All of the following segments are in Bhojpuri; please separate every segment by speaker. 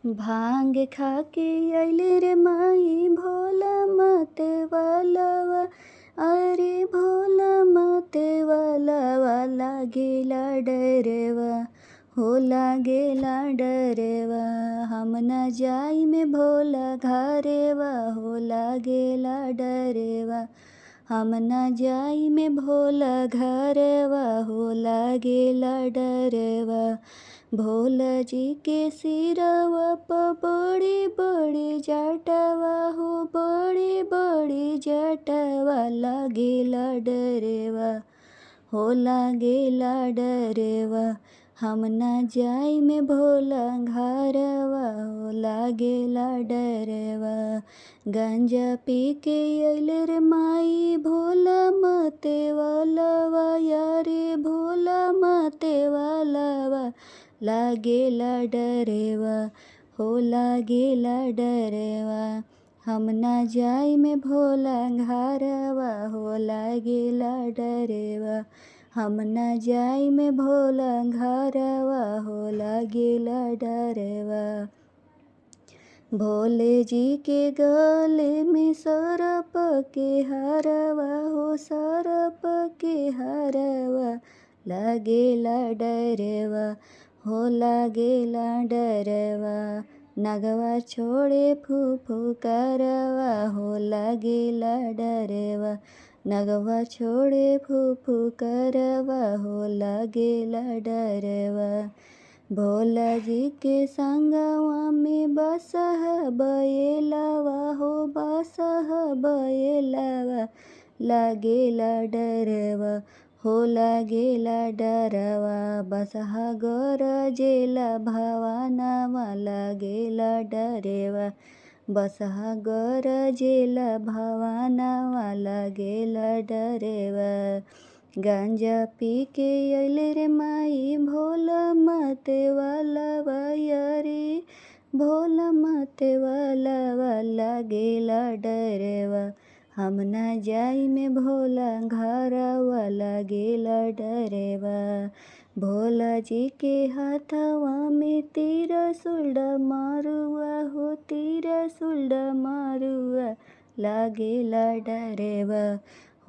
Speaker 1: भांग खाके अइले रे माई भोला मत वालावा। अरे भोला मत वालावा लागेला डरवा, हो लागेला डरवा। हम न जाई में भोला घरवा, हो लागेला डरवा। हम न जाई में भोला घरवा, हो लागेला डरवा। भोला जी के सिरवा प बड़ी बड़ी जटवा, हो बड़ी बड़ी जटवा लागेला डरवा, हो लागेला डरवा। हम न जाई में भोला घरवा, हो लागेला डरवा। गांजा पी के अइले रे माई भोला मते वालावा, यारे भोला मते वालावा लागेला डरवा, हो लागेला डरवा। हम न जाई में भोला घरवा, हो लागेला डरवा। हम न जाई में भोला घरवा, हो लागेला डरवा। भोले जी के गले में सरप के हरवा, हो सरप के हरवा लागेला डरवा, हो लागेला डरवा। नगवा छोड़े फूफू करवा, हो लागेला डरवा। नगवा छोड़े फूफू करवा, हो लागेला डरवा। भोला जी के संगवा में बसह बैलवा, हो बसह बैलवा लागेला डरवा, हो लागेला डरवा। बसहा गरजेला भवानवा लागेला डरवा, बसहा गरजेला भवानवा लागेला डरवा। गांजा पी के अइले रे माई भोला मते वालावा, यारे भोला मते वालावा लागेला डरवा। हम न जाई में भोला घरवा, लागेला डरवा। भोला जी के हाथवा में त्रिशूल मारुआ, हो त्रिशूल मारुआ लागेला डरवा,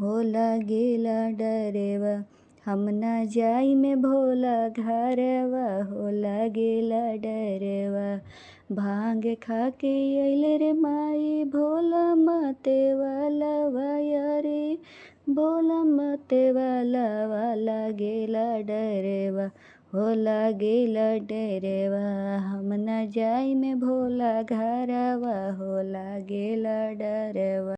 Speaker 1: हो लागेला डरवा। हम न जाई में भोला घरवा, हो लागेला डरवा। भांग खाके अइले रे माई भोला मते वालावा, यारे भोला मते वालावा लागेला डरवा, हो लागेला डरवा। हम न जाई में भोला घरवा, हो लागेला डरवा।